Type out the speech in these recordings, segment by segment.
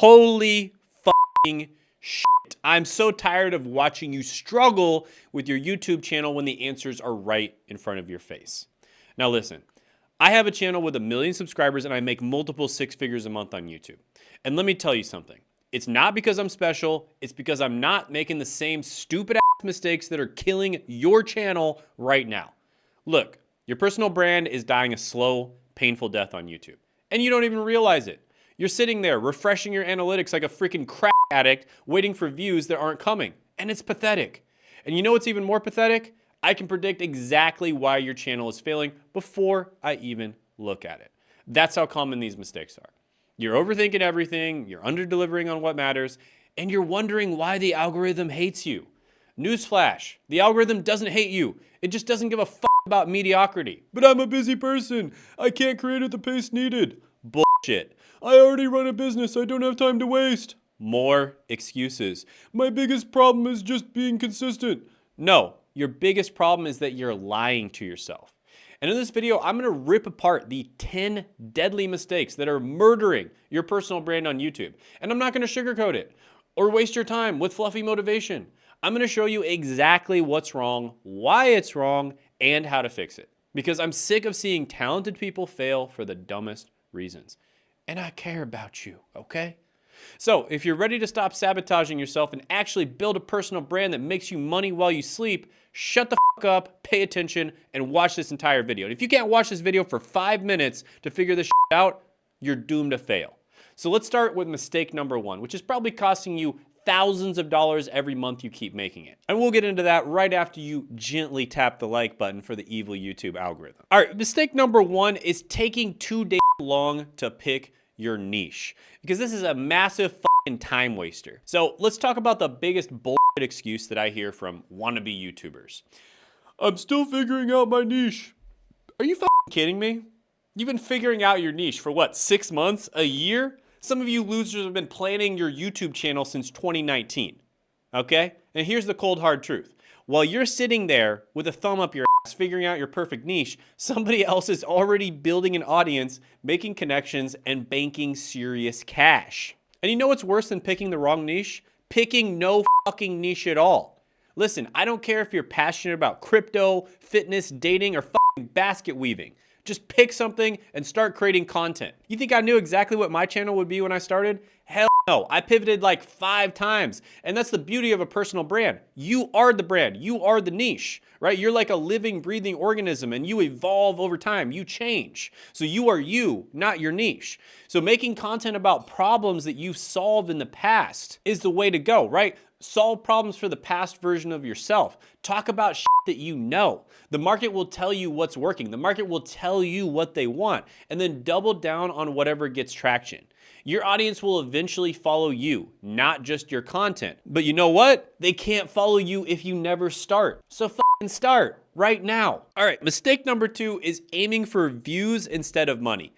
Holy fucking shit. I'm so tired of watching you struggle with your YouTube channel when the answers are right in front of your face. Now listen, I have a channel with 1 million subscribers and I make multiple 6 figures a month on YouTube. And let me tell you something. It's not because I'm special. It's because I'm not making the same stupid ass mistakes that are killing your channel right now. Look, your personal brand is dying a slow, painful death on YouTube. And you don't even realize it. You're sitting there refreshing your analytics like a freaking crack addict waiting for views that aren't coming. And it's pathetic. And you know what's even more pathetic? I can predict exactly why your channel is failing before I even look at it. That's how common these mistakes are. You're overthinking everything, you're under-delivering on what matters, and you're wondering why the algorithm hates you. Newsflash, the algorithm doesn't hate you. It just doesn't give a fuck about mediocrity. But I'm a busy person. I can't create at the pace needed. Bullshit. I already run a business. I don't have time to waste. More excuses. My biggest problem is just being consistent. No, your biggest problem is that you're lying to yourself. And in this video, I'm going to rip apart the 10 deadly mistakes that are murdering your personal brand on YouTube. And I'm not going to sugarcoat it or waste your time with fluffy motivation. I'm going to show you exactly what's wrong, why it's wrong, and how to fix it. Because I'm sick of seeing talented people fail for the dumbest reasons. And I care about you, okay? So if you're ready to stop sabotaging yourself and actually build a personal brand that makes you money while you sleep, shut the fuck up, pay attention, and watch this entire video. And if you can't watch this video for 5 minutes to figure this shit out, you're doomed to fail. So let's start with mistake number 1, which is probably costing you thousands of dollars every month you keep making it. And we'll get into that right after you gently tap the like button for the evil YouTube algorithm. All right, mistake number 1 is taking too damn long to pick your niche, because this is a massive fucking time waster. So let's talk about the biggest bullshit excuse that I hear from wannabe YouTubers. I'm still figuring out my niche. Are you fucking kidding me? You've been figuring out your niche for what, 6 months, a year? Some of you losers have been planning your YouTube channel since 2019, okay? And here's the cold hard truth. While you're sitting there with a thumb up your ass figuring out your perfect niche, somebody else is already building an audience, making connections, and banking serious cash. And you know what's worse than picking the wrong niche? Picking no fucking niche at all. Listen, I don't care if you're passionate about crypto, fitness, dating, or fucking basket weaving. Just pick something and start creating content. You think I knew exactly what my channel would be when I started? Hell no, I pivoted like 5 times. And that's the beauty of a personal brand. You are the brand, you are the niche, right? You're like a living, breathing organism and you evolve over time, you change. So you are you, not your niche. So making content about problems that you've solved in the past is the way to go, right? Solve problems for the past version of yourself. Talk about shit that you know. The market will tell you what's working. The market will tell you what they want, and then double down on whatever gets traction. Your audience will eventually follow you, not just your content. But you know what? They can't follow you if you never start. So fucking start right now. All right, mistake number 2 is aiming for views instead of money.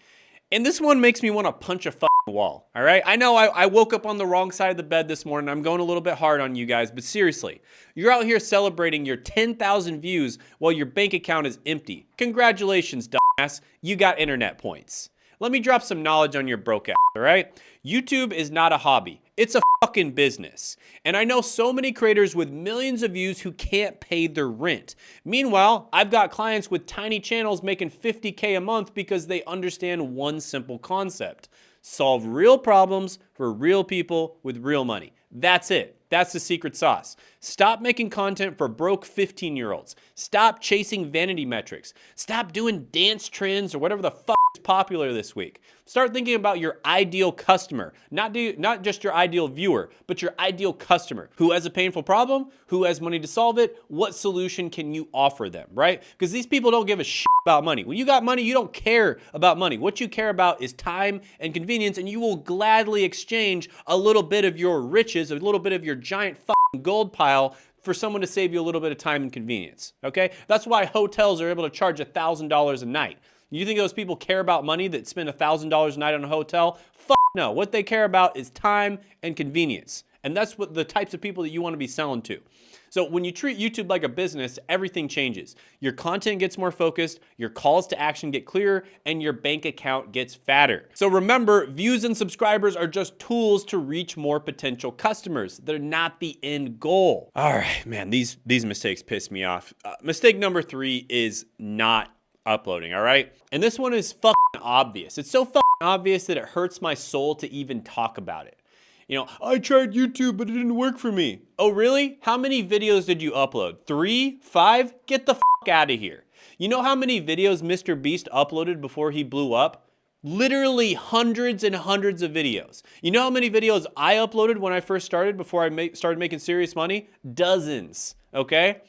And this one makes me want to punch a fucking wall, all right? I know I woke up on the wrong side of the bed this morning. I'm going a little bit hard on you guys, but seriously, you're out here celebrating your 10,000 views while your bank account is empty. Congratulations, dumbass. You got internet points. Let me drop some knowledge on your broke ass, all right? YouTube is not a hobby. It's a fucking business. And I know so many creators with millions of views who can't pay their rent. Meanwhile, I've got clients with tiny channels making 50K a month because they understand one simple concept. Solve real problems for real people with real money. That's it. That's the secret sauce. Stop making content for broke 15-year-olds. Stop chasing vanity metrics. Stop doing dance trends or whatever the fuck is popular this week. Start thinking about your ideal customer, not just your ideal viewer, but your ideal customer. Who has a painful problem? Who has money to solve it? What solution can you offer them, right? Because these people don't give a shit about money. When you got money, you don't care about money. What you care about is time and convenience, and you will gladly exchange a little bit of your riches, a little bit of your giant fucking gold pile for someone to save you a little bit of time and convenience, okay? That's why hotels are able to charge $1,000 a night. You think those people care about money that spend $1,000 a night on a hotel? Fuck no. What they care about is time and convenience. And that's what the types of people that you want to be selling to. So when you treat YouTube like a business, everything changes. Your content gets more focused, your calls to action get clearer, and your bank account gets fatter. So remember, views and subscribers are just tools to reach more potential customers. They're not the end goal. All right, man, these mistakes piss me off. Mistake number 3 is not uploading, all right? And this one is fucking obvious. It's so fucking obvious that it hurts my soul to even talk about it. You know, I tried YouTube, but it didn't work for me. Oh, really? How many videos did you upload? 3? 5? Get the fuck out of here. You know how many videos Mr. Beast uploaded before he blew up? Literally hundreds and hundreds of videos. You know how many videos I uploaded when I first started before I started making serious money? Dozens, okay?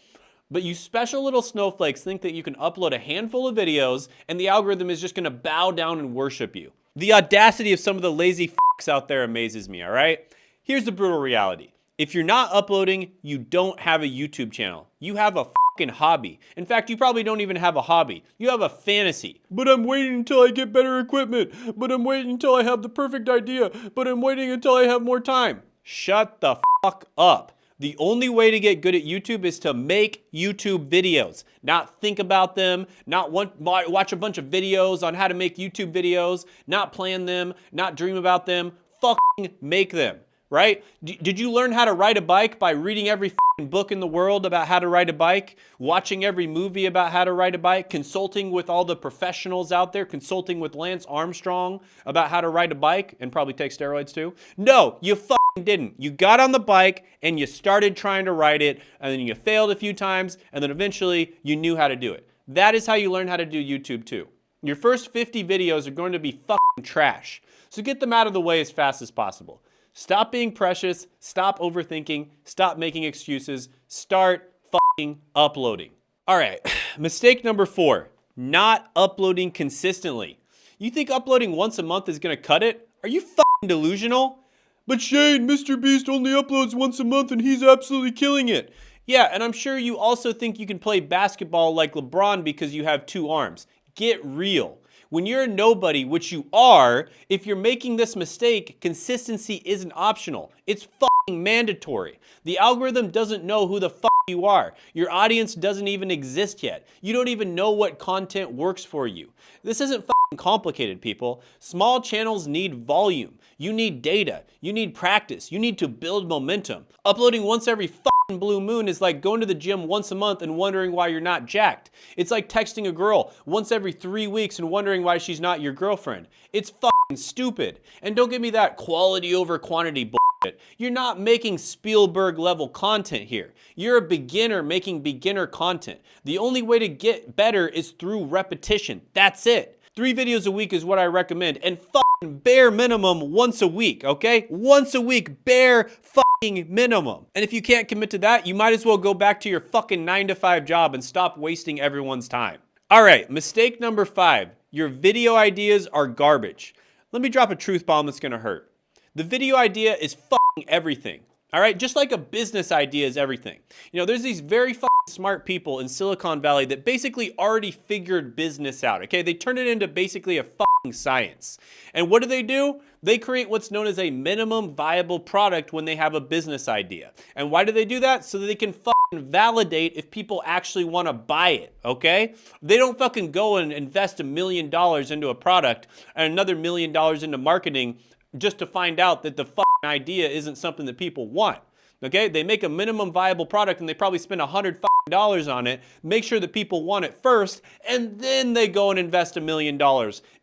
But you special little snowflakes think that you can upload a handful of videos and the algorithm is just gonna bow down and worship you. The audacity of some of the lazy fucks out there amazes me, all right? Here's the brutal reality. If you're not uploading, you don't have a YouTube channel. You have a fucking hobby. In fact, you probably don't even have a hobby. You have a fantasy. But I'm waiting until I get better equipment. But I'm waiting until I have the perfect idea. But I'm waiting until I have more time. Shut the fuck up. The only way to get good at YouTube is to make YouTube videos, not think about them, not watch a bunch of videos on how to make YouTube videos, not plan them, not dream about them, fucking make them, right? Did you learn how to ride a bike by reading every fucking book in the world about how to ride a bike, watching every movie about how to ride a bike, consulting with all the professionals out there, consulting with Lance Armstrong about how to ride a bike and probably take steroids too? No, you fucking didn't. You got on the bike and you started trying to ride it and then you failed a few times and then eventually you knew how to do it. That is how you learn how to do YouTube too. Your first 50 videos are going to be fucking trash. So get them out of the way as fast as possible. Stop being precious, stop overthinking, stop making excuses, start fucking uploading. All right, mistake number 4, not uploading consistently. You think uploading once a month is gonna cut it? Are you fucking delusional? But Shane, Mr. Beast only uploads once a month and he's absolutely killing it. Yeah, and I'm sure you also think you can play basketball like LeBron because you have 2 arms. Get real. When you're a nobody, which you are, if you're making this mistake, consistency isn't optional. It's fucking mandatory. The algorithm doesn't know who the fuck you are. Your audience doesn't even exist yet. You don't even know what content works for you. This isn't fucking complicated, people. Small channels need volume. You need data. You need practice. You need to build momentum. Uploading once every fucking blue moon is like going to the gym once a month and wondering why you're not jacked. It's like texting a girl once every 3 weeks and wondering why she's not your girlfriend. It's fucking stupid. And don't give me that quality over quantity bullshit. You're not making Spielberg level content here. You're a beginner making beginner content. The only way to get better is through repetition. That's it. 3 videos a week is what I recommend, and fucking bare minimum once a week, okay? Once a week, bare fucking minimum. And if you can't commit to that, you might as well go back to your fucking 9-to-5 job and stop wasting everyone's time. All right, mistake number 5. Your video ideas are garbage. Let me drop a truth bomb that's gonna hurt. The video idea is fucking everything. All right, just like a business idea is everything. You know, there's these very fucking smart people in Silicon Valley that basically already figured business out, okay? They turn it into basically a fucking science. And what do? They create what's known as a minimum viable product when they have a business idea. And why do they do that? So that they can fucking validate if people actually want to buy it, okay? They don't fucking go and invest $1 million into a product and another $1 million into marketing just to find out that the fucking idea isn't something that people want. Okay, they make a minimum viable product and they probably spend $100 on it, make sure that people want it first, and then they go and invest $1 million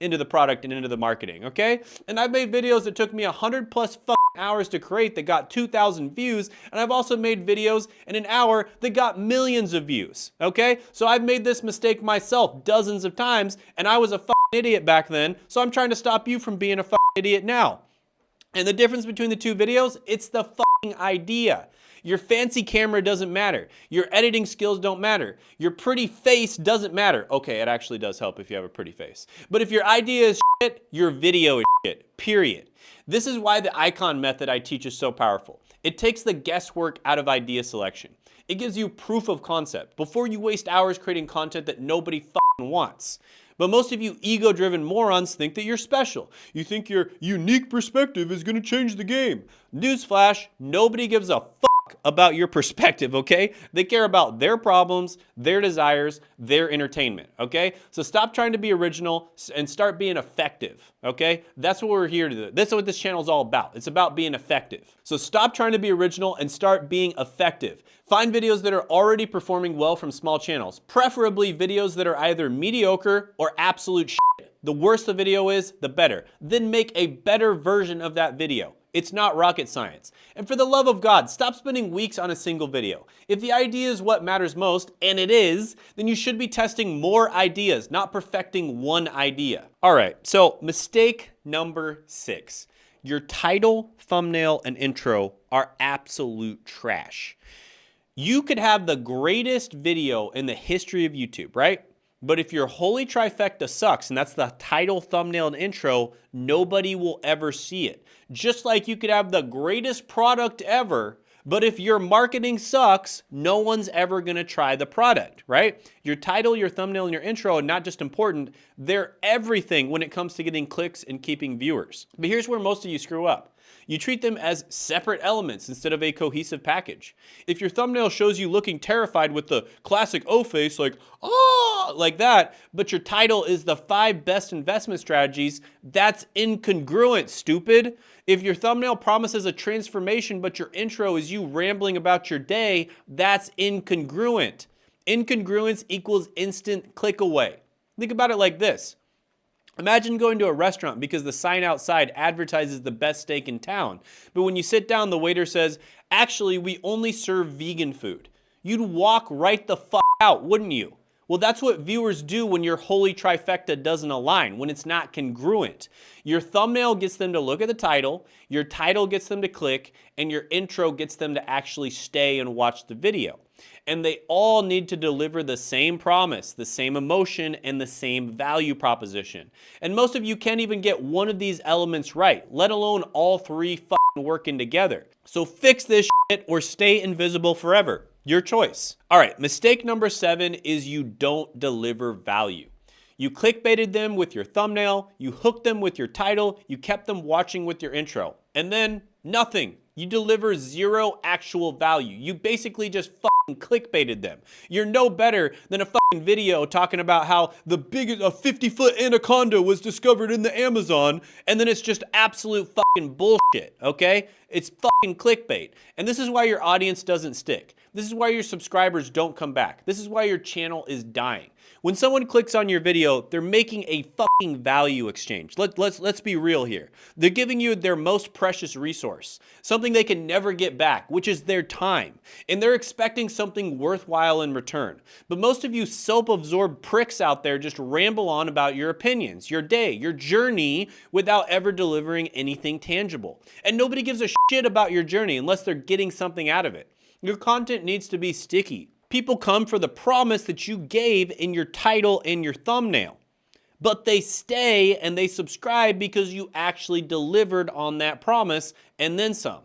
into the product and into the marketing, okay? And I've made videos that took me 100 plus hours to create that got 2,000 views, and I've also made videos in an hour that got millions of views, okay? So I've made this mistake myself dozens of times, and I was a fucking idiot back then, so I'm trying to stop you from being a fucking idiot now. And the difference between the 2 videos, it's the fucking idea. Your fancy camera doesn't matter. Your editing skills don't matter. Your pretty face doesn't matter. Okay, it actually does help if you have a pretty face. But if your idea is shit, your video is shit, period. This is why the icon method I teach is so powerful. It takes the guesswork out of idea selection. It gives you proof of concept before you waste hours creating content that nobody fucking wants. But most of you ego-driven morons think that you're special. You think your unique perspective is going to change the game. Newsflash, nobody gives a fuck about your perspective, okay? They care about their problems, their desires, their entertainment, okay? So stop trying to be original and start being effective, okay? That's what we're here to do. That's what this channel is all about. It's about being effective. So stop trying to be original and start being effective. Find videos that are already performing well from small channels, preferably videos that are either mediocre or absolute shit. The worse the video is, the better. Then make a better version of that video. It's not rocket science. And for the love of God, stop spending weeks on a single video. If the idea is what matters most, and it is, then you should be testing more ideas, not perfecting one idea. All right, so mistake number 6. Your title, thumbnail, and intro are absolute trash. You could have the greatest video in the history of YouTube, right? But if your holy trifecta sucks, and that's the title, thumbnail, and intro, nobody will ever see it. Just like you could have the greatest product ever, but if your marketing sucks, no one's ever gonna try the product, right? Your title, your thumbnail, and your intro are not just important, they're everything when it comes to getting clicks and keeping viewers. But here's where most of you screw up. You treat them as separate elements instead of a cohesive package. If your thumbnail shows you looking terrified with the classic O face, like, oh, like that, but your title is the 5 best investment strategies, that's incongruent, stupid. If your thumbnail promises a transformation, but your intro is you rambling about your day, that's incongruent. Incongruence equals instant click away. Think about it like this. Imagine going to a restaurant because the sign outside advertises the best steak in town. But when you sit down, the waiter says, actually, we only serve vegan food. You'd walk right the fuck out, wouldn't you? Well, that's what viewers do when your holy trifecta doesn't align, when it's not congruent. Your thumbnail gets them to look at the title, your title gets them to click, and your intro gets them to actually stay and watch the video. And they all need to deliver the same promise, the same emotion, and the same value proposition. And most of you can't even get one of these elements right, let alone all 3 fucking working together. So fix this shit or stay invisible forever. Your choice. All right, mistake number 7 is you don't deliver value. You clickbaited them with your thumbnail, you hooked them with your title, you kept them watching with your intro, and then nothing. You deliver 0 actual value. You basically just fucking clickbaited them. You're no better than a fucking video talking about how the biggest, a 50-foot anaconda was discovered in the Amazon, and then it's just absolute fucking bullshit, okay? It's fucking clickbait. And this is why your audience doesn't stick. This is why your subscribers don't come back. This is why your channel is dying. When someone clicks on your video, they're making a fucking value exchange. Let's be real here. They're giving you their most precious resource, something they can never get back, which is their time. And they're expecting something worthwhile in return. But most of you self-absorbed pricks out there just ramble on about your opinions, your day, your journey, without ever delivering anything tangible. And nobody gives a shit about your journey unless they're getting something out of it. Your content needs to be sticky. People come for the promise that you gave in your title and your thumbnail. But they stay and they subscribe because you actually delivered on that promise and then some.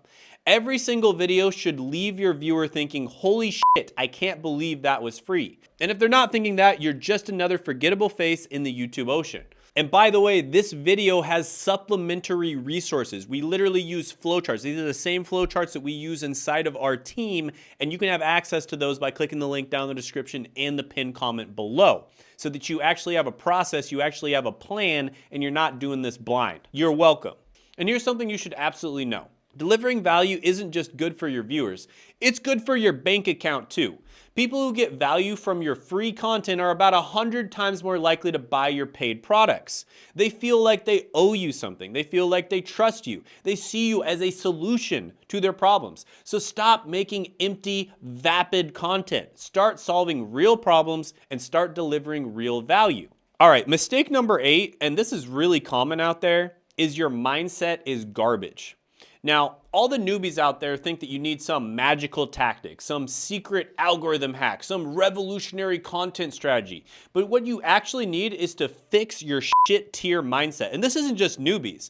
Every single video should leave your viewer thinking, holy shit, I can't believe that was free. And if they're not thinking that, you're just another forgettable face in the YouTube ocean. And by the way, this video has supplementary resources. We literally use flowcharts. These are the same flowcharts that we use inside of our team, and you can have access to those by clicking the link down in the description and the pinned comment below, so that you actually have a process, you actually have a plan, and you're not doing this blind. You're welcome. And here's something you should absolutely know. Delivering value isn't just good for your viewers, it's good for your bank account too. People who get value from your free content are about 100 times more likely to buy your paid products. They feel like they owe you something. They feel like they trust you. They see you as a solution to their problems. So stop making empty, vapid content. Start solving real problems and start delivering real value. All right, mistake number 8, and this is really common out there, is your mindset is garbage. Now, all the newbies out there think that you need some magical tactic, some secret algorithm hack, some revolutionary content strategy. But what you actually need is to fix your shit tier mindset. And this isn't just newbies.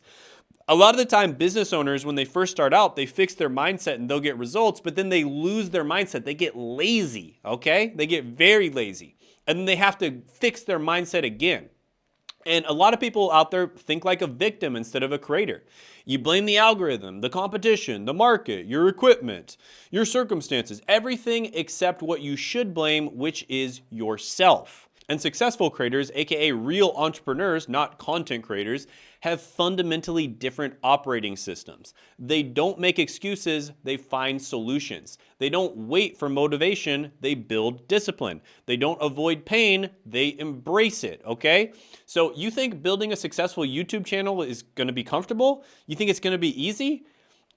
A lot of the time, business owners, when they first start out, they fix their mindset and they'll get results, but then they lose their mindset. They get lazy, okay? They get very lazy. And then they have to fix their mindset again. And a lot of people out there think like a victim instead of a creator. You blame the algorithm, the competition, the market, your equipment, your circumstances, everything except what you should blame, which is yourself. And successful creators, aka real entrepreneurs, not content creators, have fundamentally different operating systems. They don't make excuses, they find solutions. They don't wait for motivation, they build discipline. They don't avoid pain, they embrace it, okay? So you think building a successful YouTube channel is gonna be comfortable? You think it's gonna be easy?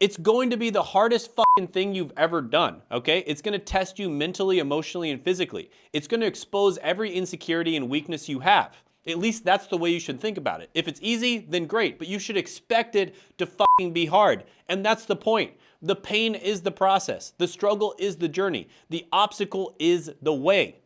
It's going to be the hardest fucking thing you've ever done, okay? It's gonna test you mentally, emotionally, and physically. It's gonna expose every insecurity and weakness you have. At least that's the way you should think about it. If it's easy, then great, but you should expect it to fucking be hard. And that's the point. The pain is the process. The struggle is the journey. The obstacle is the way.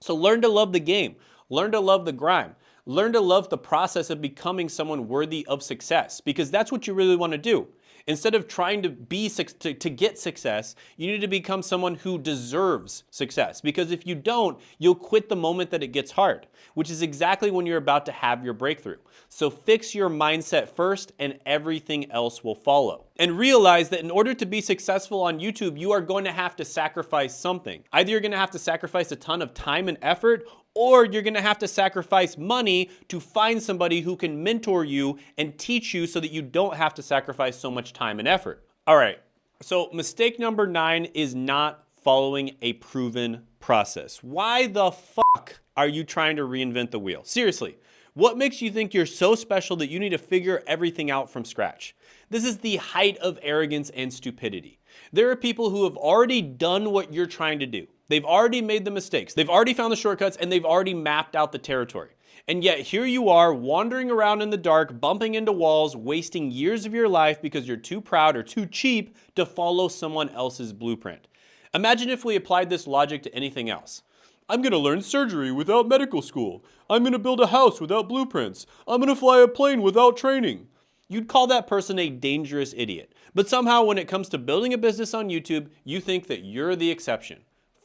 So learn to love the game. Learn to love the grind. Learn to love the process of becoming someone worthy of success, because that's what you really want to do. Instead of trying to get success, you need to become someone who deserves success. Because if you don't, you'll quit the moment that it gets hard, which is exactly when you're about to have your breakthrough. So fix your mindset first and everything else will follow. And realize that in order to be successful on YouTube, you are going to have to sacrifice something. Either you're going to have to sacrifice a ton of time and effort, or you're gonna have to sacrifice money to find somebody who can mentor you and teach you so that you don't have to sacrifice so much time and effort. All right, so mistake number 9 is not following a proven process. Why the fuck are you trying to reinvent the wheel? Seriously, what makes you think you're so special that you need to figure everything out from scratch? This is the height of arrogance and stupidity. There are people who have already done what you're trying to do. They've already made the mistakes. They've already found the shortcuts and they've already mapped out the territory. And yet here you are wandering around in the dark, bumping into walls, wasting years of your life because you're too proud or too cheap to follow someone else's blueprint. Imagine if we applied this logic to anything else. I'm gonna learn surgery without medical school. I'm gonna build a house without blueprints. I'm gonna fly a plane without training. You'd call that person a dangerous idiot. But somehow when it comes to building a business on YouTube, you think that you're the exception.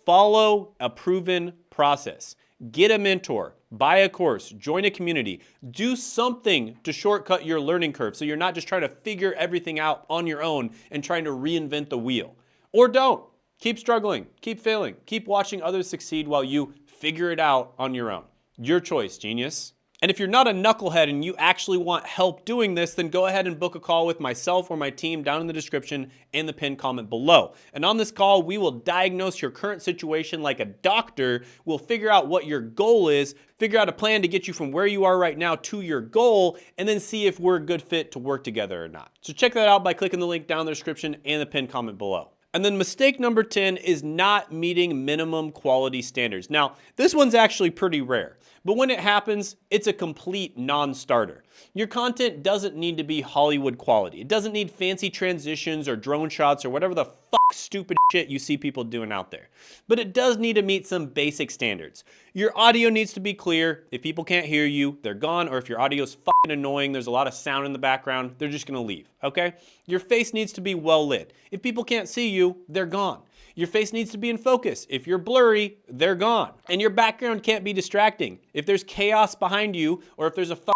Follow a proven process. Get a mentor, buy a course, join a community, do something to shortcut your learning curve so you're not just trying to figure everything out on your own and trying to reinvent the wheel. Or don't. Keep struggling, keep failing, keep watching others succeed while you figure it out on your own. Your choice, genius. And if you're not a knucklehead and you actually want help doing this, then go ahead and book a call with myself or my team down in the description and the pinned comment below. And on this call, we will diagnose your current situation like a doctor. We'll figure out what your goal is, figure out a plan to get you from where you are right now to your goal, and then see if we're a good fit to work together or not. So check that out by clicking the link down in the description and the pinned comment below. And then mistake number 10 is not meeting minimum quality standards. Now, this one's actually pretty rare, but when it happens, it's a complete non-starter. Your content doesn't need to be Hollywood quality. It doesn't need fancy transitions or drone shots or whatever the fuck stupid shit you see people doing out there. But it does need to meet some basic standards. Your audio needs to be clear. If people can't hear you, they're gone. Or if your audio's fucking annoying, there's a lot of sound in the background, they're just gonna leave, okay? Your face needs to be well lit. If people can't see you, they're gone. Your face needs to be in focus. If you're blurry, they're gone. And your background can't be distracting. If there's chaos behind you, or if there's a fucking,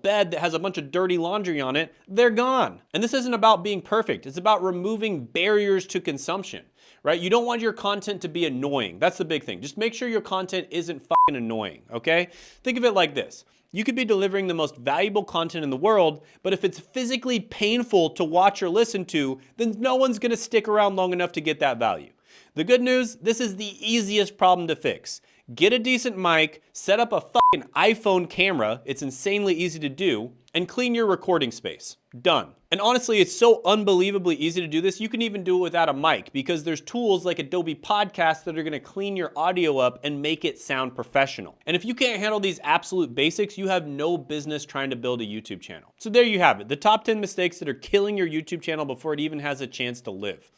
bed that has a bunch of dirty laundry on it, they're gone. And this isn't about being perfect. It's about removing barriers to consumption, right? You don't want your content to be annoying. That's the big thing. Just make sure your content isn't fucking annoying, okay? Think of it like this. You could be delivering the most valuable content in the world, but if it's physically painful to watch or listen to, then no one's gonna stick around long enough to get that value. The good news, this is the easiest problem to fix. Get a decent mic, set up a fucking iPhone camera, it's insanely easy to do, and clean your recording space. Done. And honestly, it's so unbelievably easy to do this, you can even do it without a mic because there's tools like Adobe Podcast that are gonna clean your audio up and make it sound professional. And if you can't handle these absolute basics, you have no business trying to build a YouTube channel. So there you have it, the top 10 mistakes that are killing your YouTube channel before it even has a chance to live.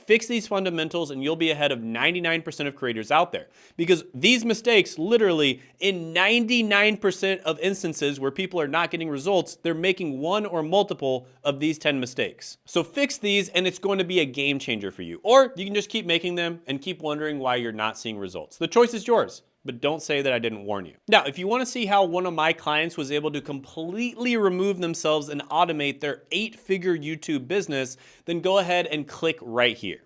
Fix these fundamentals and you'll be ahead of 99% of creators out there. Because these mistakes, literally, in 99% of instances where people are not getting results, they're making one or multiple of these 10 mistakes. So fix these and it's going to be a game changer for you. Or you can just keep making them and keep wondering why you're not seeing results. The choice is yours. but don't say that I didn't warn you. Now, if you want to see how one of my clients was able to completely remove themselves and automate their 8-figure YouTube business, then go ahead and click right here.